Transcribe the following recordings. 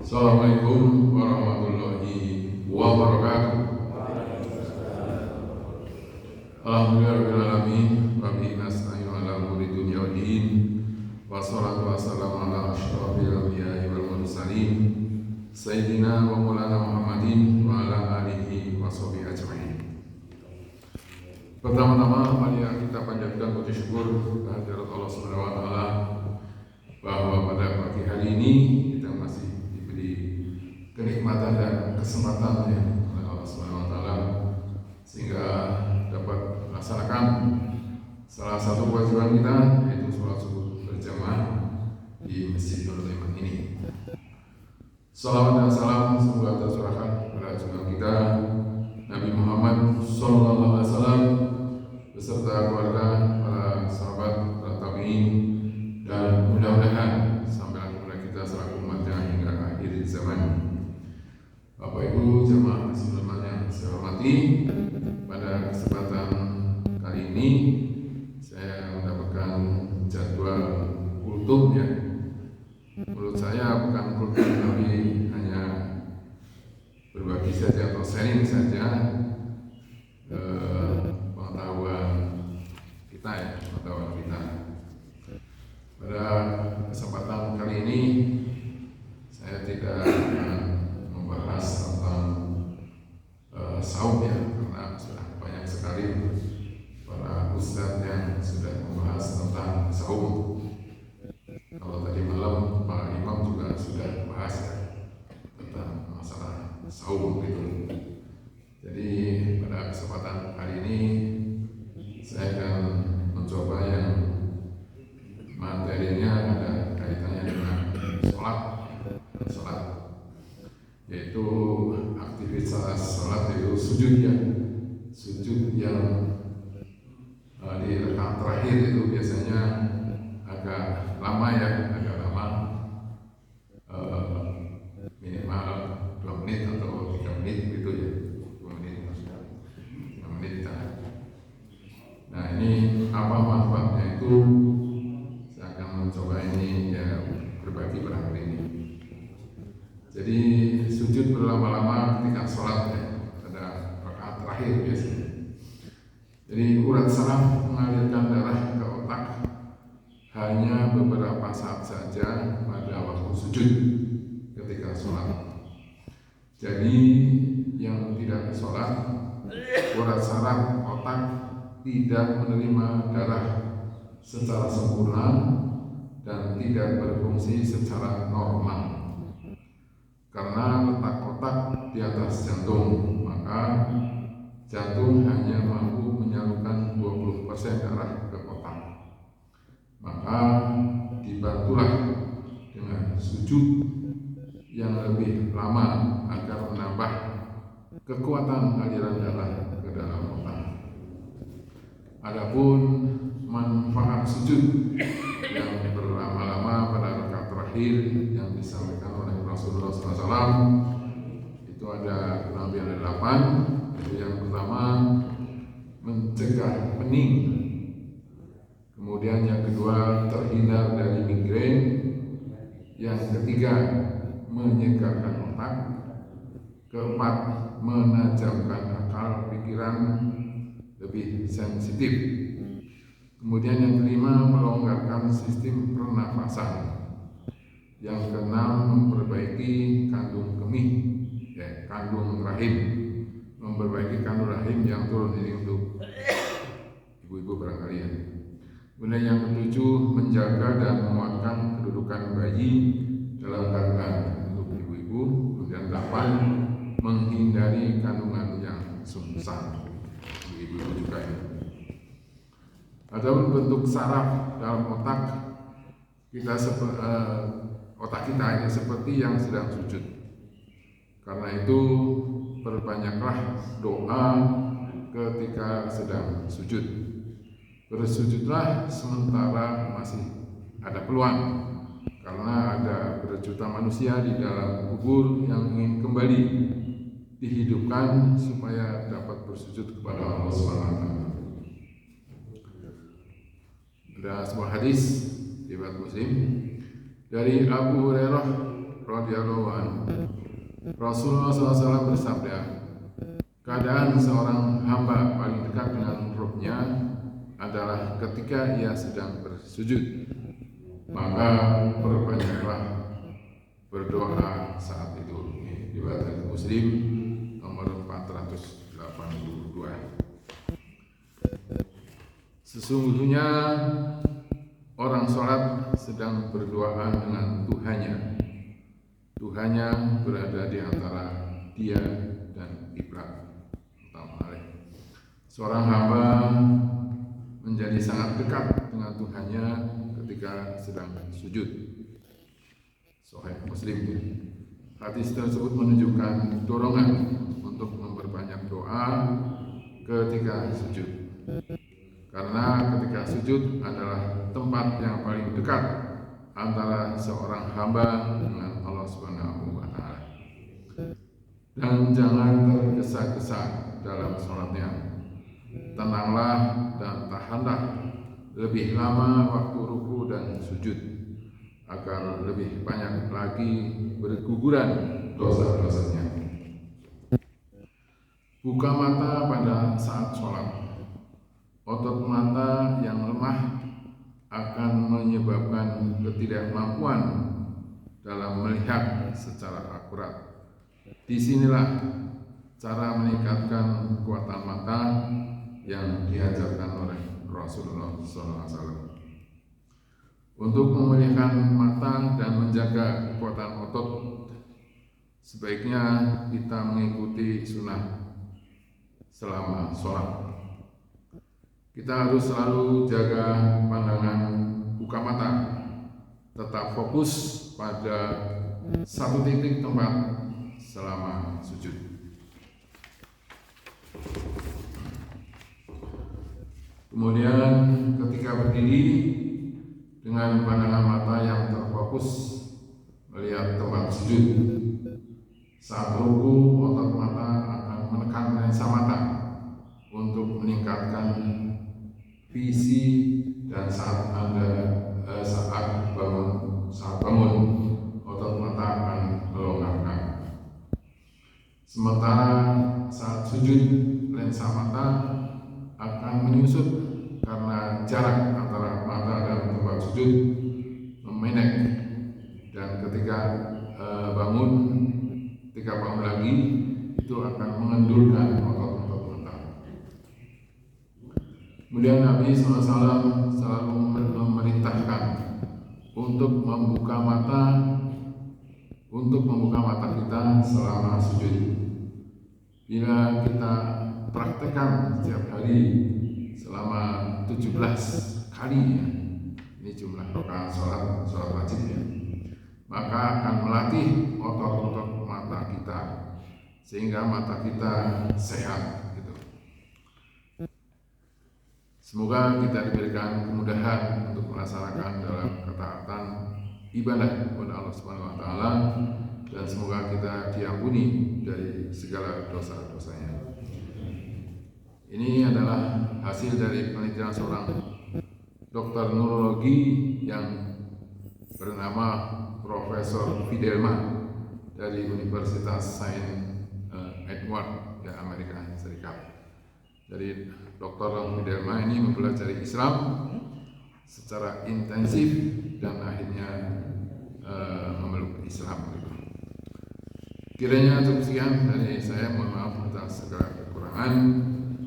Assalamualaikum warahmatullahi wabarakatuh. Alhamdulillahirrahmanirrahim. Rabbi nasta'inu ala umuri dunya wa din. Wassalatu wassalamu ala asyrafil anbiya'i wal mursalin Sayyidina wa maulana Muhammadin wa ala alihi wa sahbihi ajma'in. Pertama-tama mari kita panjatkan puji syukur kehadirat Allah Subhanahu wa taala bahwa pada pagi hari ini kita masih kenikmatan dan kesempatan ya oleh Allah Subhanahu wa taala sehingga dapat melaksanakan salah satu kewajiban kita, yaitu sholat subuh berjamaah di Masjidul Iman ini. Salawat dan salam semoga tercurahkan kepada junjungan kita Nabi Muhammad sallallahu alaihi wasallam beserta keluarga, para sahabat, para tabi'in, dan mudah-mudahan sampai kepada kita selaku umatnya hingga akhir zaman. Bapak Ibu jemaah muslimat yang saya hormati, pada kesempatan kali ini saya mendapatkan jadwal kultum ya. Menurut saya bukan kultum tapi hanya berbagi saja atau sharing saja pengetahuan kita ya, pengetahuan kita. Pada kesempatan kali ini saya tidak membahas tentang saum ya, karena sudah banyak sekali para ustadz yang sudah membahas tentang saum. Kalau tadi malam Pak Imam juga sudah bahas ya, tentang masalah saum gitu. Jadi pada kesempatan kali ini saya akan mencoba yang materinya ada kaitannya dengan sholat, yaitu aktivitas sholat, yaitu sujud yang di rakaat terakhir itu biasanya agak lama ya, minimal 2 menit atau 3 menit gitu ya, 2 menit maksudnya 5 menit. Nah ini apa manfaatnya itu, saya akan mencoba ini ya, berbagi pada hari ini. Jadi sujud berlama-lama ketika sholat ya, pada rakaat terakhir biasanya. Jadi urat saraf mengalirkan darah ke otak hanya beberapa saat saja pada waktu sujud ketika sholat. Jadi yang tidak sholat, urat saraf otak tidak menerima darah secara sempurna dan tidak berfungsi secara normal. Karena letak otak di atas jantung, maka jantung hanya mampu menyalurkan 20% darah ke otak. Maka dibantulah dengan sujud yang lebih lama agar menambah kekuatan aliran darah ke dalam otak. Adapun manfaat sujud yang berlama-lama pada rakaat terakhir yang disampaikan oleh Rasulullah SAW itu ada kurang lebih ada 8. Itu yang pertama, mencegah pening. Kemudian yang kedua, terhindar dari migrain. Yang ketiga, menyegarkan otak. Keempat, menajamkan akal pikiran lebih sensitif. Kemudian yang kelima, melonggarkan sistem pernafasan. Yang keenam, memperbaiki kandung kemih, kandung rahim. memperbaiki kandung rahim yang turun. Ini untuk ibu-ibu barangkali ya. Kemudian yang ketujuh, menjaga dan menguatkan kedudukan bayi dalam kandungan untuk ibu-ibu. Kemudian 8, menghindari kandungan yang sungsang, ibu-ibu juga ya. Adapun bentuk saraf dalam otak kita otak kita ini seperti yang sedang sujud. Karena itu perbanyaklah doa ketika sedang sujud. Bersujudlah sementara masih ada peluang, karena ada berjuta manusia di dalam kubur yang ingin kembali dihidupkan supaya dapat bersujud kepada Allah SWT. Ada sebuah hadis riwayat Muslim dari Abu Hurairah radhiyallahu anhu. Rasulullah SAW bersabda, keadaan seorang hamba paling dekat dengan Rabb-Nya adalah ketika ia sedang bersujud, maka perbanyaklah berdoa saat itu. Riwayat Muslim nomor 482. Sesungguhnya orang sholat sedang berdoaan dengan Tuhannya. Tuhannya berada di antara dia dan kiblat. Seorang hamba menjadi sangat dekat dengan Tuhannya ketika sedang sujud. Sahih Muslim. Hadis tersebut menunjukkan dorongan untuk memperbanyak doa ketika sujud. Karena ketika sujud adalah tempat yang paling dekat antara seorang hamba dengan Allah Subhanahu wa taala. Dan jangan tergesa-gesa dalam sholatnya. Tenanglah dan tahanlah lebih lama waktu ruku dan sujud, agar lebih banyak lagi berguguran dosa-dosanya. Buka mata pada saat sholat. Otot mata yang lemah akan menyebabkan ketidakmampuan dalam melihat secara akurat. Disinilah cara meningkatkan kekuatan mata yang diajarkan oleh Rasulullah SAW. Untuk memulihkan mata dan menjaga kekuatan otot, sebaiknya kita mengikuti sunnah selama sholat. Kita harus selalu jaga pandangan buka mata, tetap fokus pada satu titik tempat selama sujud. Kemudian ketika berdiri dengan pandangan mata yang terfokus melihat tempat sujud. Saat ruku, otot mata akan menekan lensa mata untuk meningkatkan visi, dan saat bangun otot mata akan melonggarkan. Sementara saat sujud lensa mata akan menyusut karena jarak antara mata dan tempat sujud memendek, dan ketika bangun lagi itu akan mengendurkan otot-otot mata. Kemudian Nabi SAW selalu memerintahkan untuk membuka mata kita selama sujud. Bila kita praktekkan setiap hari selama 17 kali ya, ini jumlah rakaat sholat wajib ya, maka akan melatih otot-otot mata kita sehingga mata kita sehat gitu. Semoga kita diberikan kemudahan untuk melaksanakan dalam ketaatan ibadah kepada Allah Subhanahu wa taala, dan semoga kita diampuni dari segala dosa-dosanya. Ini adalah hasil dari penelitian seorang dokter neurologi yang bernama Profesor Fidelman dari Universitas Saint Edward di Amerika Serikat. Jadi Dr. Fidelman ini mempelajari Islam secara intensif dan akhirnya memeluk Islam. Kiranya cukup sekian dari saya, mohon maaf atas segala kekurangan.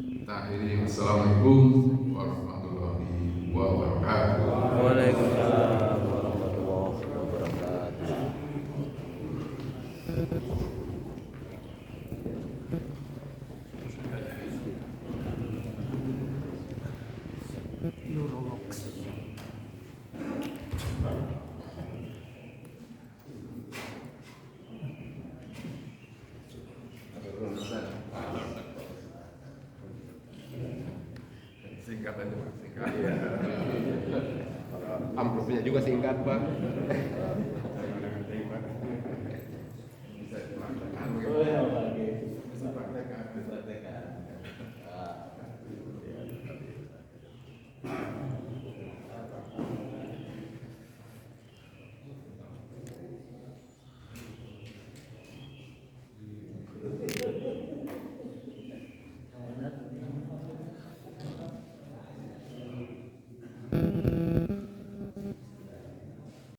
Kita akhiri, wassalamualaikum warahmatullahi wabarakatuh. Waalaikumsalam warahmatullahi wabarakatuh. Singkat aja Pak, singkat. Amplopnya juga singkat, Pak. Bisa dipraktekkan. Bisa dipraktekkan.